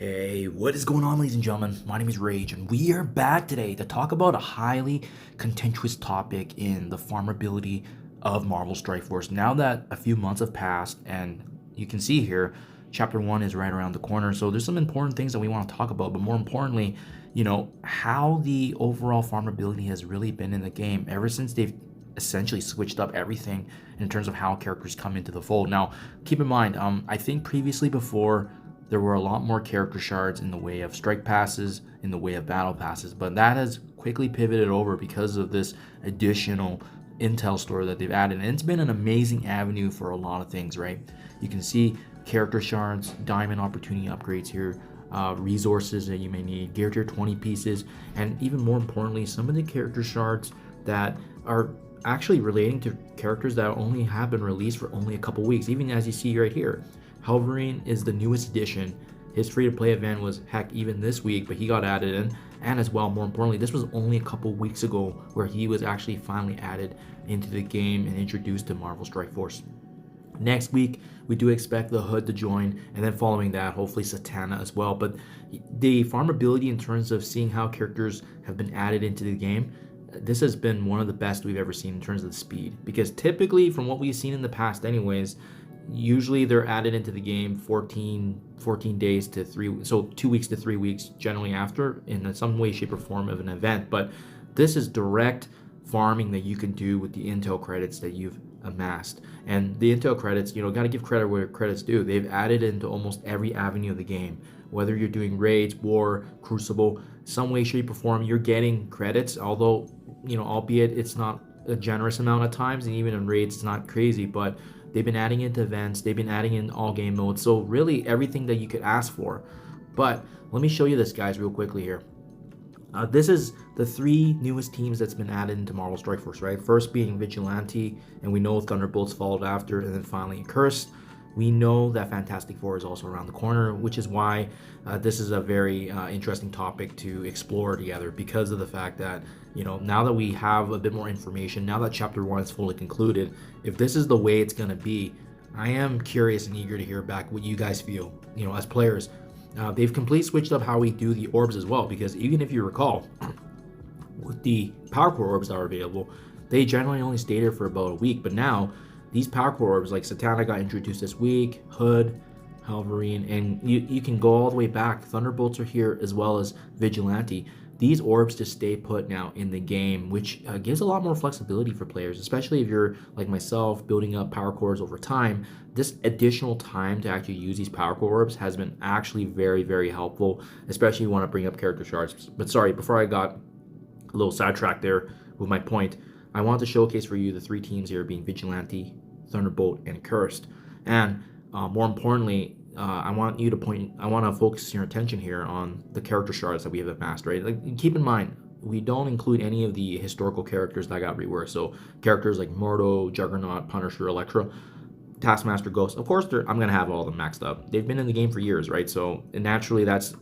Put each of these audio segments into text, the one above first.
Hey, what is going on, ladies and gentlemen? My name is Rage, and we are back today to talk about a highly contentious topic in the farmability of Marvel Strike Force. Now that a few months have passed, and you can see here, Chapter 1 is right around the corner, so there's some important things that we want to talk about, but more importantly, how the overall farmability has really been in the game ever since they've essentially switched up everything in terms of how characters come into the fold. Now, keep in mind, I think previously before there were a lot more character shards in the way of strike passes, in the way of battle passes, but that has quickly pivoted over because of this additional intel store that they've added. And it's been an amazing avenue for a lot of things, right? You can see character shards, diamond opportunity upgrades here, resources that you may need, gear tier 20 pieces, and even more importantly, some of the character shards that are actually relating to characters that only have been released for only a couple weeks, even as you see right here. Halverine is the newest addition. His free-to-play event was, heck, even this week, but he got added in. And as well, more importantly, this was only a couple weeks ago where he was actually finally added into the game and introduced to Marvel Strike Force. Next week, we do expect the Hood to join, and then following that, hopefully Satana as well. But the farmability in terms of seeing how characters have been added into the game, this has been one of the best we've ever seen in terms of the speed. Because typically, from what we've seen in the past anyways, usually they're added into the game 14 days to 2 weeks to 3 weeks generally after, in some way, shape, or form of an event. But this is direct farming that you can do with the intel credits that you've amassed. And the intel credits, got to give credit where credit's due. They've added into almost every avenue of the game. Whether you're doing raids, war, crucible, some way, shape, or form, you're getting credits, although, albeit it's not a generous amount at times, and even in raids it's not crazy, but they've been adding into events, they've been adding in all game modes, so really everything that you could ask for. But let me show you this, guys, real quickly here. This is the three newest teams that's been added into Marvel Strike Force, right? First being Vigilante, and we know Thunderbolts followed after, and then finally Cursed. We know that Fantastic Four is also around the corner, which is why this is a very interesting topic to explore together, because of the fact that, now that we have a bit more information, now that Chapter 1 is fully concluded, if this is the way it's going to be, I am curious and eager to hear back what you guys feel, as players. They've completely switched up how we do the orbs as well, because even if you recall, with the Power Core orbs that are available, they generally only stay there for about a week, but now these Power Core orbs, like Satana got introduced this week, Hood, Halverine, and you can go all the way back. Thunderbolts are here as well as Vigilante. These orbs just stay put now in the game, which gives a lot more flexibility for players, especially if you're like myself, building up Power Cores over time. This additional time to actually use these Power Core orbs has been actually very, very helpful, especially if you want to bring up character shards. But sorry, before I got a little sidetracked there with my point, I want to showcase for you the three teams here being Vigilante, Thunderbolt, and Cursed. And more importantly, I want to focus your attention here on the character shards that we have amassed, right? Like, keep in mind, we don't include any of the historical characters that got reworked. So characters like Mordo, Juggernaut, Punisher, Elektra, Taskmaster, Ghost. Of course, I'm gonna have all of them maxed up. They've been in the game for years, right? So naturally, that's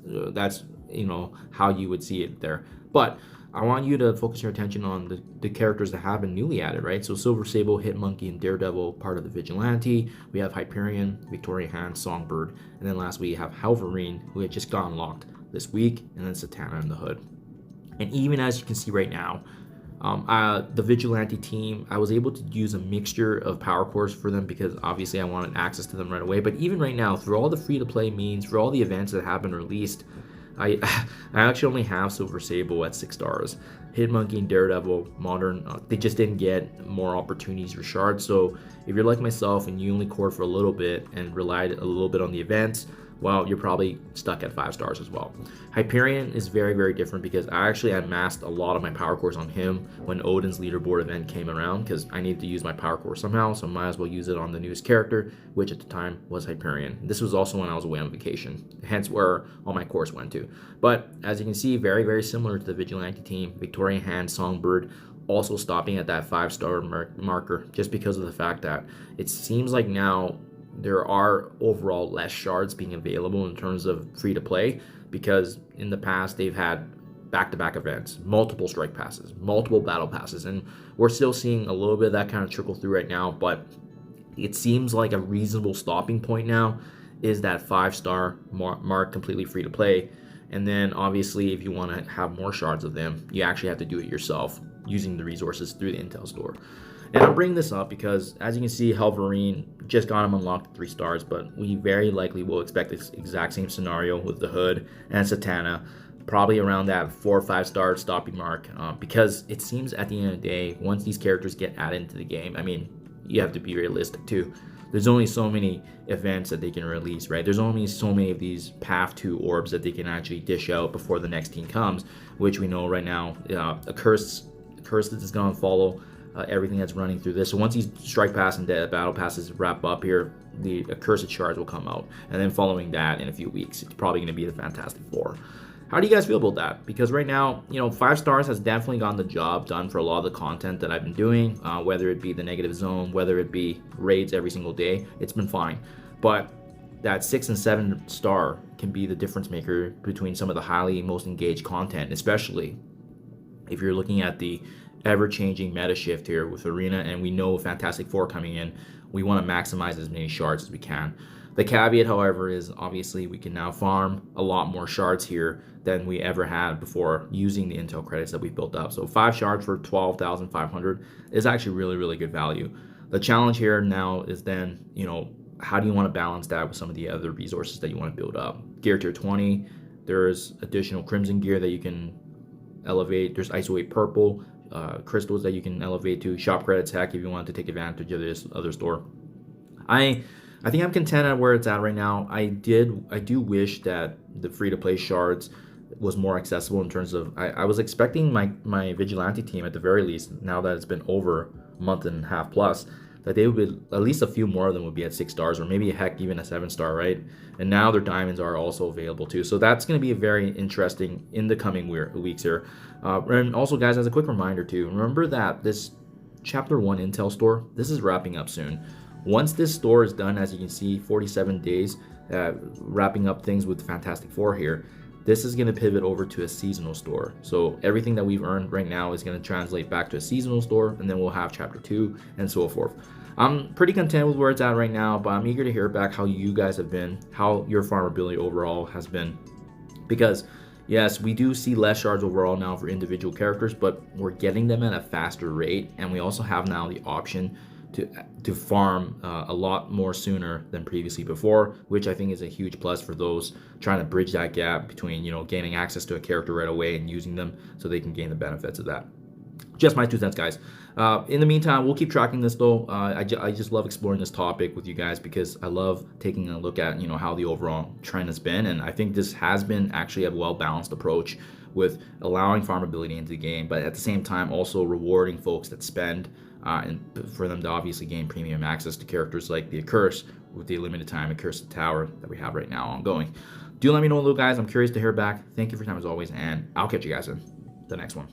how you would see it there. But I want you to focus your attention on the characters that have been newly added, right? So Silver Sable, Hitmonkey, and Daredevil, part of the Vigilante. We have Hyperion, Victorian Hand, Songbird, and then last we have Halverine, who had just got unlocked this week, and then Satana and the Hood. And even as you can see right now, the Vigilante team, I was able to use a mixture of power cores for them because obviously I wanted access to them right away. But even right now, through all the free-to-play means, for all the events that have been released, I actually only have Silver Sable at 6 stars. Hitmonkey and Daredevil, Modern, they just didn't get more opportunities for shards. So if you're like myself and you only core for a little bit and relied a little bit on the events, well, you're probably stuck at 5 stars as well. Hyperion is very, very different because I actually amassed a lot of my power cores on him when Odin's leaderboard event came around because I needed to use my power core somehow, so I might as well use it on the newest character, which at the time was Hyperion. This was also when I was away on vacation, hence where all my cores went to. But as you can see, very, very similar to the Vigilante team, Victorian Hand, Songbird, also stopping at that 5-star marker just because of the fact that it seems like now there are overall less shards being available in terms of free to play, because in the past they've had back-to-back events, multiple strike passes, multiple battle passes, and we're still seeing a little bit of that kind of trickle through right now, but it seems like a reasonable stopping point now is that 5-star mark completely free to play. And then obviously if you want to have more shards of them, you actually have to do it yourself using the resources through the Intel store. And I'm bringing this up because, as you can see, Helverine just got him unlocked 3 stars, but we very likely will expect this exact same scenario with the Hood and Satana, probably around that 4 or 5-star stopping mark, because it seems at the end of the day, once these characters get added into the game, I mean, you have to be realistic too. There's only so many events that they can release, right? There's only so many of these Path 2 orbs that they can actually dish out before the next team comes, which we know right now, a curse is going to follow everything that's running through this. So once these strike pass and battle passes wrap up here, the accursed shards will come out, and then following that in a few weeks, it's probably going to be the Fantastic Four. How do you guys feel about that? Because right now, 5 stars has definitely gotten the job done for a lot of the content that I've been doing, whether it be the negative zone, whether it be raids every single day, it's been fine. But that 6 and 7 star can be the difference maker between some of the highly most engaged content, especially if you're looking at the ever-changing meta shift here with Arena, and we know Fantastic Four coming in, we want to maximize as many shards as we can. The caveat, however, is obviously we can now farm a lot more shards here than we ever had before using the Intel credits that we built up. So 5 shards for 12,500 is actually really, really good value. The challenge here now is then, how do you want to balance that with some of the other resources that you want to build up? Gear tier 20, there's additional Crimson gear that you can elevate. There's ISO 8 purple, crystals that you can elevate to, shop credits hack if you want to take advantage of this other store. I think I'm content at where it's at right now. I do wish that the free-to-play shards was more accessible in terms of, I was expecting my Vigilante team at the very least, now that it's been over a month and a half plus, that they would be, at least a few more of them would be at 6 stars, or maybe heck even a 7-star, right? And now their diamonds are also available too. So that's going to be very interesting in the coming weeks here. And also, guys, as a quick reminder too, remember that this Chapter 1 Intel store, this is wrapping up soon. Once this store is done, as you can see, 47 days, wrapping up things with Fantastic Four here, this is going to pivot over to a seasonal store. So everything that we've earned right now is going to translate back to a seasonal store, and then we'll have Chapter 2 and so forth. I'm pretty content with where it's at right now, but I'm eager to hear back how you guys have been, how your farmability overall has been. Because yes, we do see less shards overall now for individual characters, but we're getting them at a faster rate, and we also have now the option to farm a lot more sooner than previously before, which I think is a huge plus for those trying to bridge that gap between gaining access to a character right away and using them so they can gain the benefits of that. Just my 2 cents, guys. In the meantime, we'll keep tracking this though. I just love exploring this topic with you guys because I love taking a look at how the overall trend has been, and I think this has been actually a well-balanced approach with allowing farmability into the game, but at the same time also rewarding folks that spend and for them to obviously gain premium access to characters like the Accursed with the limited time Accursed Tower that we have right now ongoing. Do let me know, though, guys. I'm curious to hear back. Thank you for your time as always, and I'll catch you guys in the next one.